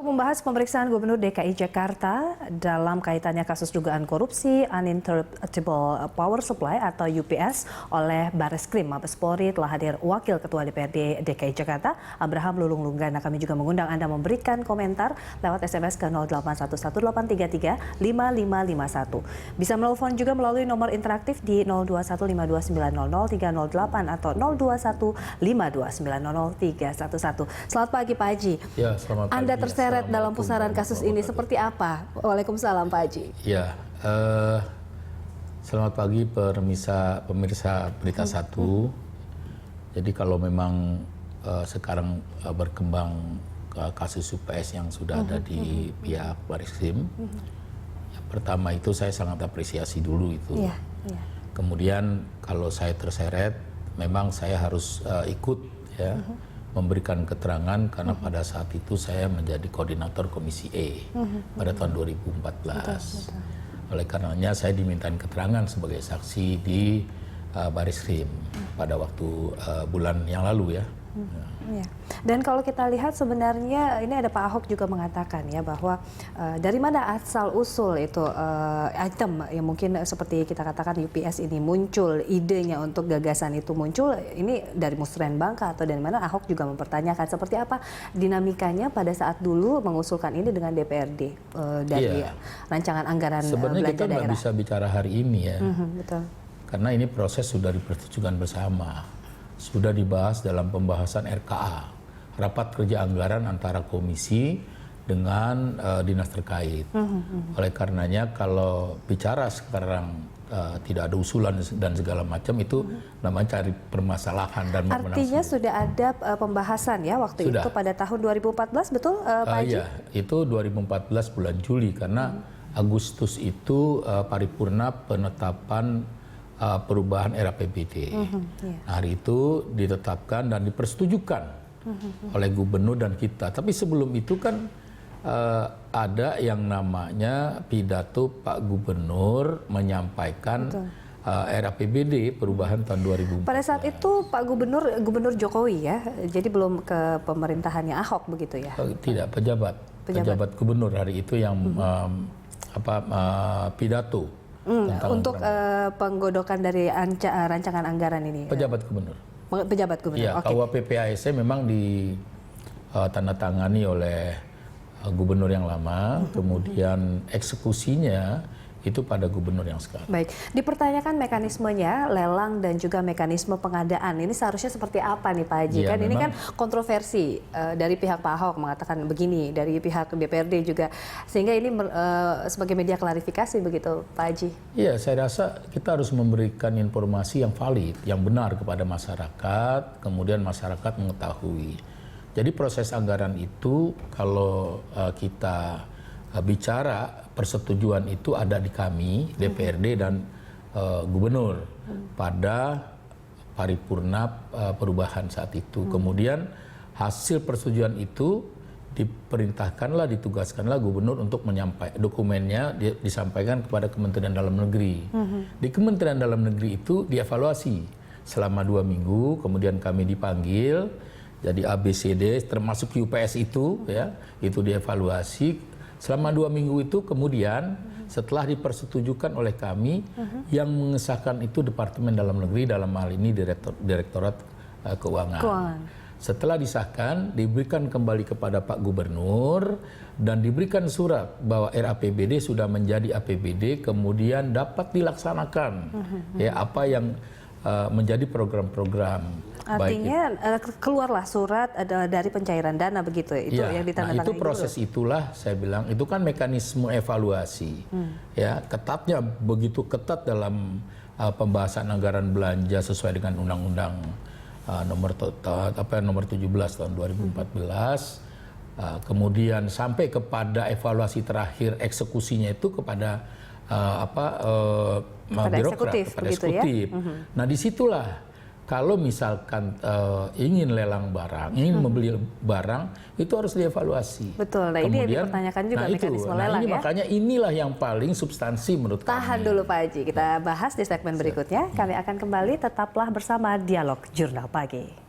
membahas pemeriksaan Gubernur DKI Jakarta dalam kaitannya kasus dugaan korupsi Uninterruptible Power Supply atau UPS oleh Bareskrim Mabes Polri telah hadir Wakil Ketua DPRD DKI Jakarta, Abraham Lulung Lunggana. Kami juga mengundang Anda memberikan komentar lewat SMS ke 08118335551. Bisa menelpon juga melalui nomor interaktif di 021529000308 atau 021529000311. Selamat pagi Pak Haji. Ya, selamat pagi. Anda terseret dalam pusaran kasus ini seperti apa? Waalaikumsalam Pak Haji. Ya, selamat pagi pemirsa Berita Satu. Jadi kalau memang sekarang berkembang kasus UPS yang sudah ada di pihak Bareskrim, pertama itu saya sangat apresiasi dulu itu. Kemudian kalau saya terseret, memang saya harus ikut ya. Memberikan keterangan karena pada saat itu saya menjadi koordinator Komisi E pada tahun 2014. Oleh karenanya saya dimintain keterangan sebagai saksi di Bareskrim pada waktu bulan yang lalu ya. Ya. Dan kalau kita lihat sebenarnya ini ada Pak Ahok juga mengatakan ya bahwa dari mana asal usul itu item yang mungkin seperti kita katakan UPS ini muncul, idenya untuk gagasan itu muncul ini dari Musrenbangka atau dari mana? Ahok juga mempertanyakan seperti apa dinamikanya pada saat dulu mengusulkan ini dengan DPRD dari rancangan anggaran sebenarnya belanja kita nggak bisa bicara hari ini ya, betul. Karena ini proses sudah dipersetujukan bersama. Sudah dibahas dalam pembahasan RKA, rapat kerja anggaran antara komisi dengan dinas terkait. Oleh karenanya kalau bicara sekarang tidak ada usulan dan segala macam itu namanya cari permasalahan dan artinya sudah ada pembahasan ya waktu itu pada tahun 2014 betul Pak Haji? Iya, itu 2014 bulan Juli karena Agustus itu paripurna penetapan perubahan era APBD. Hari itu ditetapkan dan dipersetujukan oleh gubernur dan kita. Tapi sebelum itu kan ada yang namanya pidato Pak Gubernur menyampaikan era APBD perubahan tahun 2014. Pada saat itu Pak Gubernur Jokowi ya, jadi belum ke pemerintahannya Ahok begitu ya? Tidak, pejabat gubernur hari itu yang pidato. Untuk penggodokan dari rancangan anggaran ini. Pejabat gubernur. Pejabat gubernur. Iya, KUHP memang ditandatangani oleh gubernur yang lama, kemudian eksekusinya itu pada gubernur yang sekarang. Baik, dipertanyakan mekanismenya lelang dan juga mekanisme pengadaan. Ini seharusnya seperti apa nih Pak Haji? Kan ini kan kontroversi dari pihak Pak Ahok mengatakan begini, dari pihak DPRD juga. Sehingga ini sebagai media klarifikasi begitu Pak Haji? Iya, saya rasa kita harus memberikan informasi yang valid, yang benar kepada masyarakat, kemudian masyarakat mengetahui. Jadi proses anggaran itu kalau kita bicara persetujuan itu ada di kami DPRD dan gubernur pada paripurna perubahan saat itu. Kemudian hasil persetujuan itu ditugaskanlah gubernur untuk menyampaikan dokumennya disampaikan kepada Kementerian Dalam Negeri. Di Kementerian Dalam Negeri itu dievaluasi selama 2 minggu, kemudian kami dipanggil. Jadi ABCD termasuk UPS itu ya, itu dievaluasi. Selama 2 minggu itu kemudian setelah dipersetujukan oleh kami, yang mengesahkan itu Departemen Dalam Negeri, dalam hal ini Direktorat Keuangan. Setelah disahkan, diberikan kembali kepada Pak Gubernur dan diberikan surat bahwa RAPBD sudah menjadi APBD, kemudian dapat dilaksanakan ya apa yang menjadi program-program. Artinya keluarlah surat dari pencairan dana begitu itu yang ditandatangani. Itu proses itulah saya bilang itu kan mekanisme evaluasi. Ya, ketatnya begitu ketat dalam pembahasan anggaran belanja sesuai dengan Undang-Undang nomor 17 tahun 2014. Kemudian sampai kepada evaluasi terakhir eksekusinya itu kepada birokrat, kepada eksekutif. Nah, disitulah kalau misalkan ingin lelang barang, ingin membeli barang, itu harus dievaluasi. Betul, nah ini yang dipertanyakan juga mekanisme lelang ini ya. Makanya inilah yang paling substansi menurut kami. Tahan dulu Pak Haji, kita bahas di segmen berikutnya. Kami akan kembali, tetaplah bersama Dialog Jurnal Pagi.